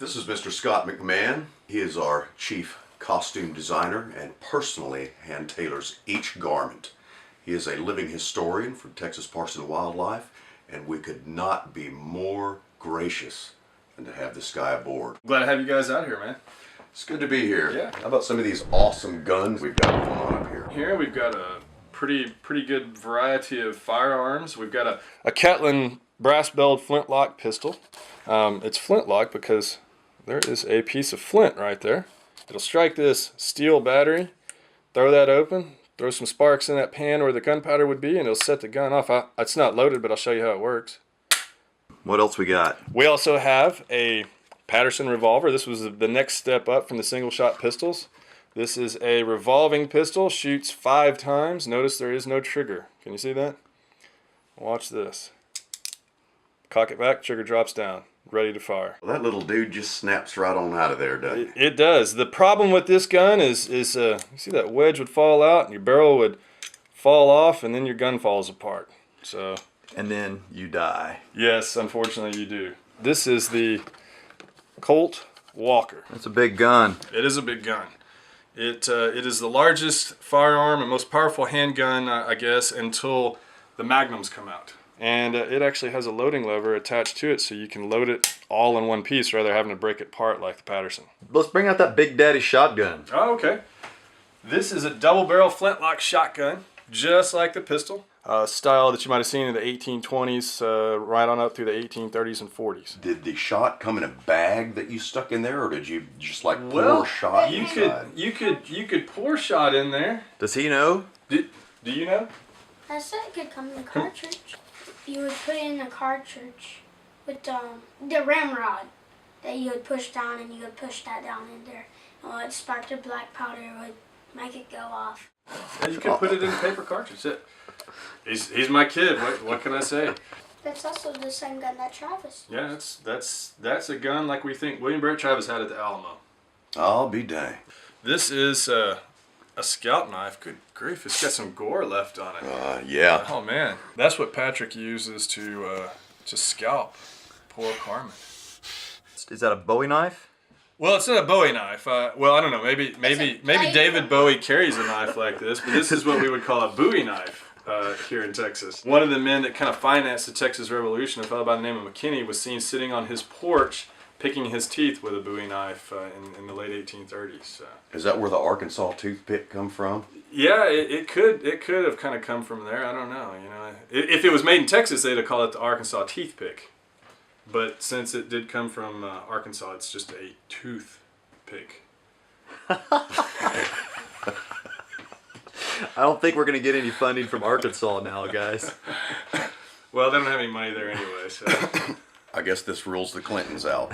This is Mr. Scott McMahon. He is our chief costume designer and personally hand tailors each garment. He is a living historian from Texas Parks and Wildlife, and we could not be more gracious than to have this guy aboard. Glad to have you guys out here, man. It's good to be here. Yeah. How about some of these awesome guns we've got going on up here? Here we've got a pretty good variety of firearms. We've got a Caitlyn brass-belled flintlock pistol. It's flintlock because there is a piece of flint right there. It'll strike this steel battery, throw that open, throw some sparks in that pan where the gunpowder would be, and it'll set the gun off. It's not loaded, but I'll show you how it works. What else we got? We also have a Paterson Revolver. This was the next step up from the single-shot pistols. This is a revolving pistol, shoots 5 times. Notice there is no trigger. Can you see that? Watch this. Cock it back, trigger drops down, ready to fire. Well, that little dude just snaps right on out of there, doesn't it? It does. The problem with this gun is you see that wedge would fall out and your barrel would fall off and then your gun falls apart. So. And then you die. Yes, unfortunately you do. This is the Colt Walker. That's a big gun. It is a big gun. It is the largest firearm and most powerful handgun, I guess, until the Magnums come out. And it actually has a loading lever attached to it, so you can load it all in one piece rather than having to break it apart like the Paterson. Let's bring out that Big Daddy shotgun. Oh, okay. This is a double-barrel flintlock shotgun, just like the pistol. Style that you might have seen in the 1820s, right on up through the 1830s and 40s. Did the shot come in a bag that you stuck in there, or did you just like pour shot inside? You could pour shot in there. Does he know? Do you know? I said it could come in a cartridge. You would put it in a cartridge with the ramrod that you would push down, and you would push that down in there. And it would spark the black powder, would make it go off. Yeah, you could put it in a paper cartridge. He's my kid. What can I say? That's also the same gun that Travis. Yeah, that's a gun like we think William Barrett Travis had at the Alamo. I'll be dang. This is a scout knife. Good grief, it's got some gore left on it. Yeah. Oh man, that's what Patrick uses to scalp poor Carmen. Is that a Bowie knife? Well, it's not a Bowie knife. Well, I don't know. Maybe David Bowie carries a knife like this, but this is what we would call a Bowie knife here in Texas. One of the men that kind of financed the Texas Revolution, a fellow by the name of McKinney, was seen sitting on his porch picking his teeth with a Bowie knife in the late 1830s. Is that where the Arkansas toothpick come from? Yeah, it could have kind of come from there. I don't know. You know, if it was made in Texas, they'd have called it the Arkansas teeth pick. But since it did come from Arkansas, it's just a tooth pick. I don't think we're going to get any funding from Arkansas now, guys. Well, they don't have any money there anyway, so. I guess this rules the Clintons out.